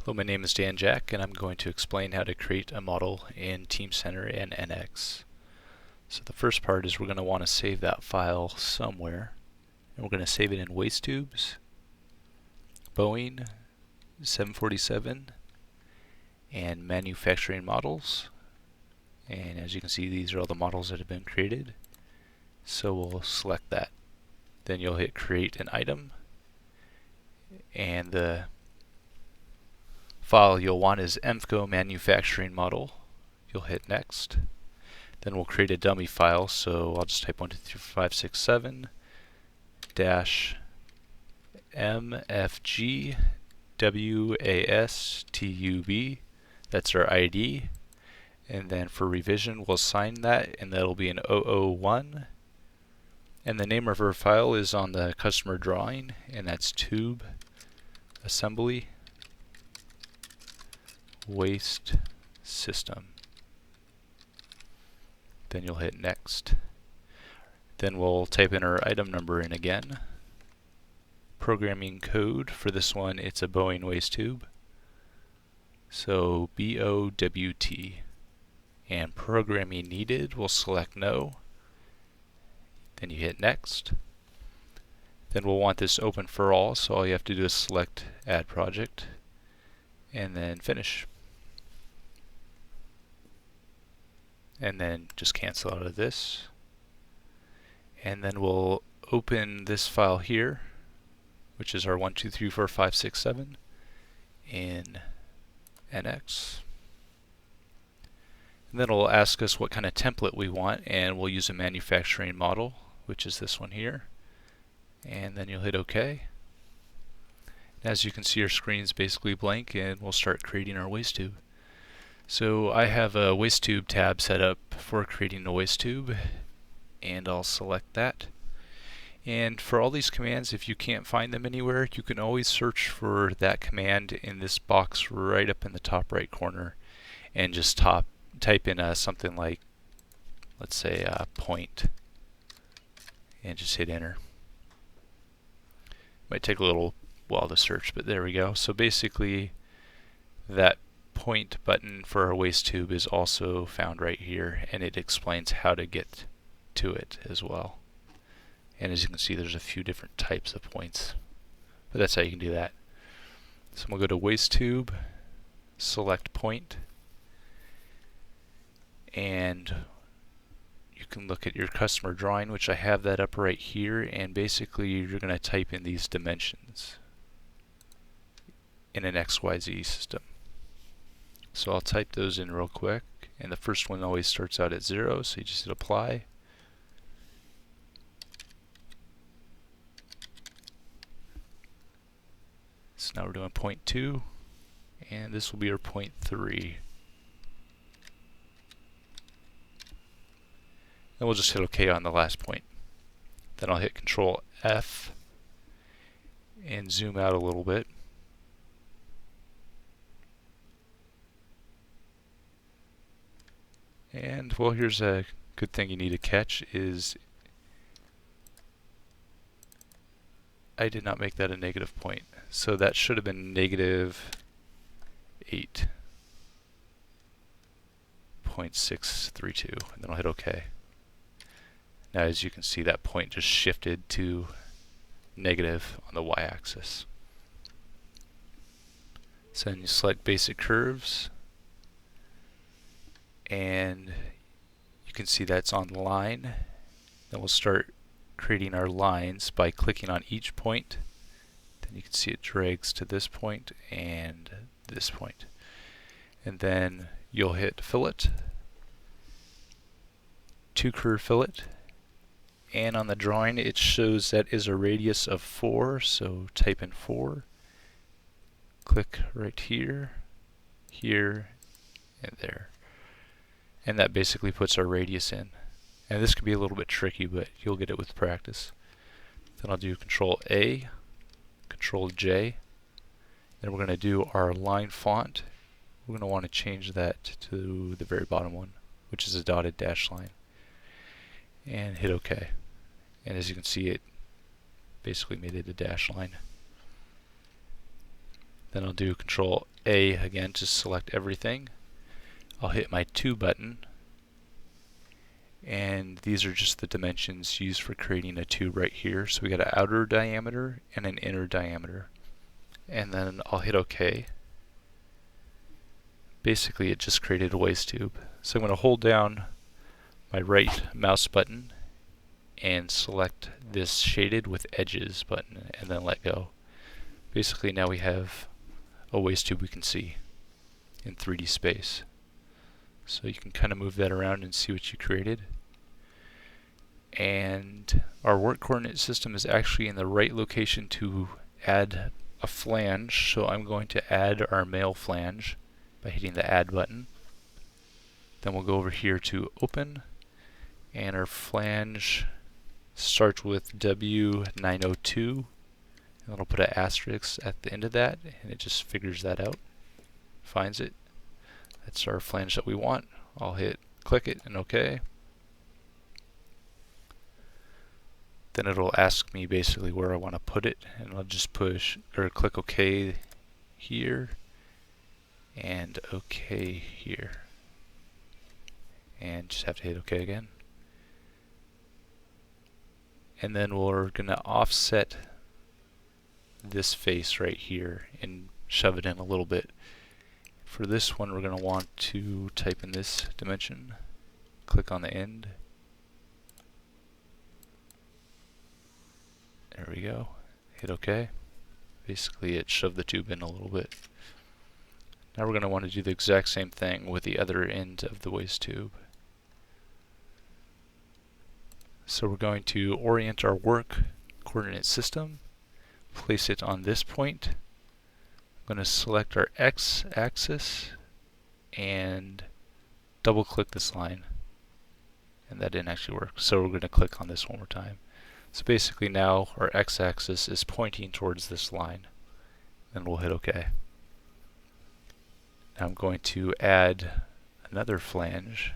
Hello, my name is Dan Jack, and I'm going to explain how to create a model in Teamcenter and NX. So the first part is we're going to want to save that file somewhere, and we're going to save it in waste tubes, Boeing 747, and manufacturing models. And as you can see, these are all the models that have been created. So we'll select that. Then you'll hit create an item, and the file you'll want is EMFCO manufacturing model. You'll hit next. Then we'll create a dummy file, so I'll just type 1234567 dash MFG WASTUB. That's our ID. And then for revision, we'll assign that, and that'll be an 001. And the name of our file is on the customer drawing, and that's tube assembly waste system. Then you'll hit next. Then we'll type in our item number in again. Programming code for this one, it's a Boeing waste tube. So BOWT. And programming needed, we'll select no. Then you hit next. Then we'll want this open for all, so all you have to do is select add project and then finish. And then just cancel out of this. And then we'll open this file here, which is our 1234567 in NX. And then it'll ask us what kind of template we want, and we'll use a manufacturing model, which is this one here. And then you'll hit OK. As you can see, our screen is basically blank, and we'll start creating our waste tube. So I have a waste tube tab set up for creating a waste tube, and I'll select that. And for all these commands, if you can't find them anywhere, you can always search for that command in this box right up in the top right corner, and just type in something like, let's say, point, and just hit enter. Might take a little while to search, but there we go. So basically, that point button for our waste tube is also found right here, and it explains how to get to it as well. And as you can see, there's a few different types of points, but that's how you can do that. So we'll go to waste tube, select point, and you can look at your customer drawing, which I have that up right here, and basically you're going to type in these dimensions in an XYZ system. So I'll type those in real quick, and the first one always starts out at 0, so you just hit apply. So now we're doing 0.2, and this will be our 0.3. Then we'll just hit OK on the last point. Then I'll hit Control F and zoom out a little bit. And well, here's a good thing you need to catch is I did not make that a negative point. So that should have been negative 8.632, and then I'll hit OK. Now as you can see, that point just shifted to negative on the y-axis. So then you select basic curves, and you can see that's on the line. Then we'll start creating our lines by clicking on each point. Then you can see it drags to this point and this point. And then you'll hit fillet, to curve fillet, and on the drawing it shows that is a radius of 4, so type in 4, click right here, here, and there. And that basically puts our radius in. And this can be a little bit tricky, but you'll get it with practice. Then I'll do Control A, Control J. Then we're going to do our line font. We're going to want to change that to the very bottom one, which is a dotted dash line. And hit OK. And as you can see, it basically made it a dash line. Then I'll do Control A again to select everything. I'll hit my 2 button, and these are just the dimensions used for creating a tube right here. So we got an outer diameter and an inner diameter. And then I'll hit OK. Basically it just created a waste tube. So I'm going to hold down my right mouse button and select this shaded with edges button and then let go. Basically now we have a waste tube we can see in 3D space. So you can kind of move that around and see what you created. And our work coordinate system is actually in the right location to add a flange, so I'm going to add our male flange by hitting the add button. Then we'll go over here to open, and our flange starts with W902, and then I'll put an asterisk at the end of that, and it just figures that out, finds it. That's our flange that we want. I'll hit click it and OK. Then it'll ask me basically where I want to put it, and I'll just push or click OK here and OK here, and just have to hit OK again. And then we're going to offset this face right here and shove it in a little bit. For this one, we're going to want to type in this dimension, click on the end. There we go. Hit OK. Basically it shoved the tube in a little bit. Now we're going to want to do the exact same thing with the other end of the waste tube. So we're going to orient our work coordinate system, place it on this point. I'm going to select our x-axis and double click this line, and that didn't actually work, so we're going to click on this one more time. So basically now our x-axis is pointing towards this line, and we'll hit OK. Now I'm going to add another flange,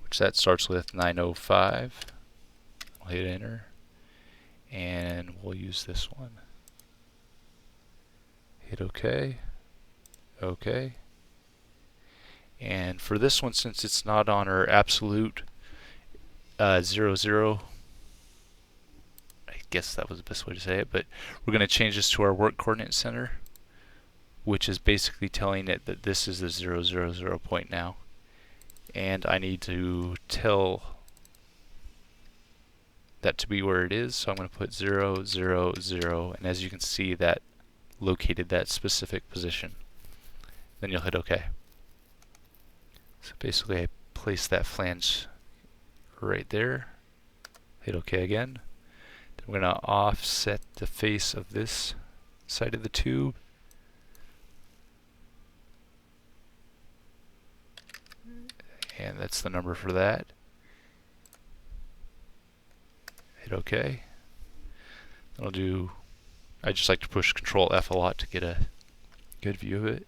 which that starts with 905. I'll hit enter, and we'll use this one. Hit OK, OK. And for this one, since it's not on our absolute 0, 0, I guess that was the best way to say it, but we're going to change this to our work coordinate center, which is basically telling it that this is the 0, 0, 0 point now. And I need to tell that to be where it is, so I'm going to put 0, 0, 0, and as you can see, that located that specific position. Then you'll hit OK. So basically I place that flange right there, hit OK again. Then we're going to offset the face of this side of the tube. And that's the number for that. Hit OK. Then I just like to push Control F a lot to get a good view of it.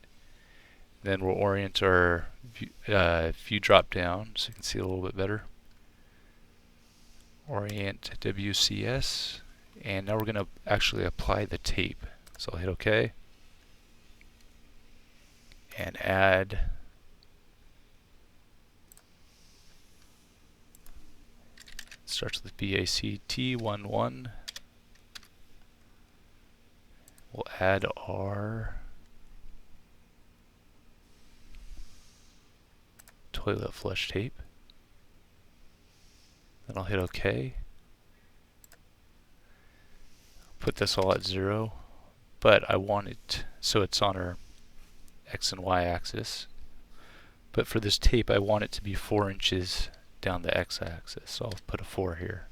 Then we'll orient our view drop down so you can see it a little bit better. Orient WCS, and now we're going to actually apply the tape. So I'll hit OK and add starts with BACT11. We'll add our toilet flush tape. Then I'll hit OK. Put this all at 0, but I want it so it's on our X and Y axis. But for this tape, I want it to be 4 inches down the X axis, so I'll put a 4 here.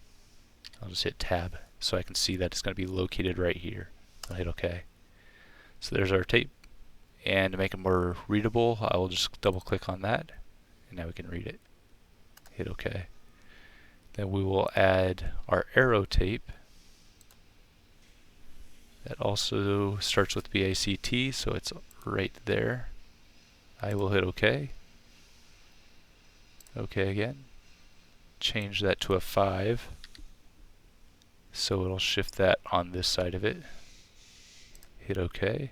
I'll just hit tab so I can see that it's going to be located right here. I'll hit OK. So there's our tape. And to make it more readable, I will just double click on that, and now we can read it. Hit OK. Then we will add our arrow tape. That also starts with BACT, so it's right there. I will hit OK. OK again. Change that to a 5. So it'll shift that on this side of it. Hit OK.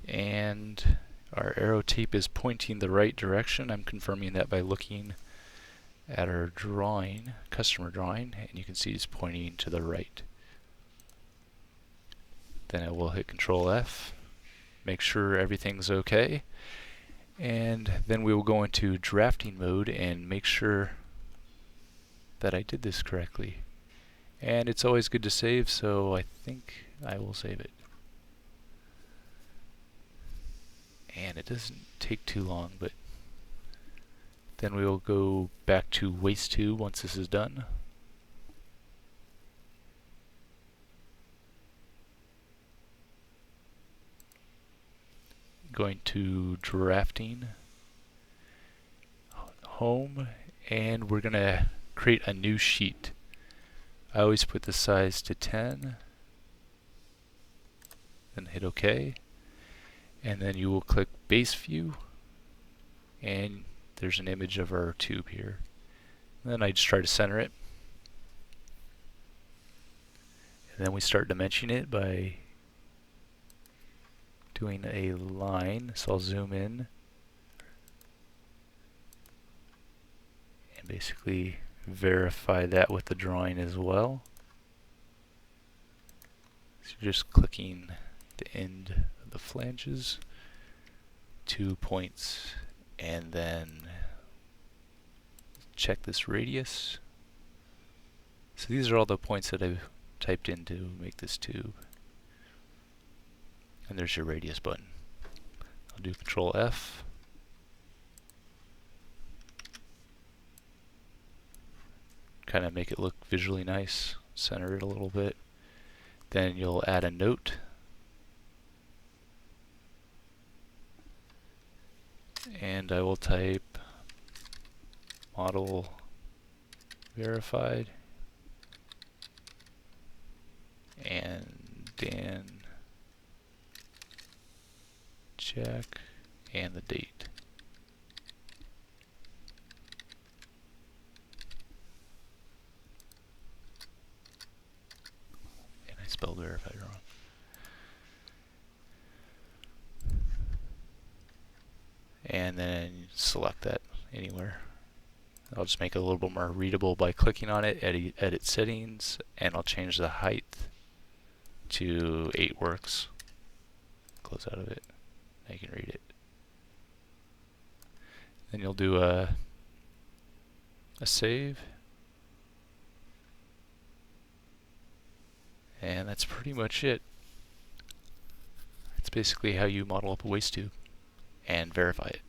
And our arrow tape is pointing the right direction. I'm confirming that by looking at our drawing, customer drawing, and you can see it's pointing to the right. Then I will hit Control F, make sure everything's okay, and then we will go into drafting mode and make sure that I did this correctly. And it's always good to save, so I think I will save it. And it doesn't take too long, but then we will go back to Waste Tube once this is done. Going to drafting, home, and we're going to create a new sheet. I always put the size to 10, then hit OK, and then you will click Base View, and there's an image of our tube here. And then I just try to center it, and then we start dimensioning it by doing a line. So I'll zoom in and basically verify that with the drawing as well. So you're just clicking the end of the flanges, 2 points, and then check this radius. So these are all the points that I've typed in to make this tube. And there's your radius button. I'll do Control F. Kind of make it look visually nice. Center it a little bit. Then you'll add a note. And I will type model verified and Dan check and the date. And I spelled verified wrong. And then select that anywhere. I'll just make it a little bit more readable by clicking on it, edit settings, and I'll change the height to 8 works. Close out of it. Now you can read it. Then you'll do a save. And that's pretty much it. It's basically how you model up a waste tube and verify it.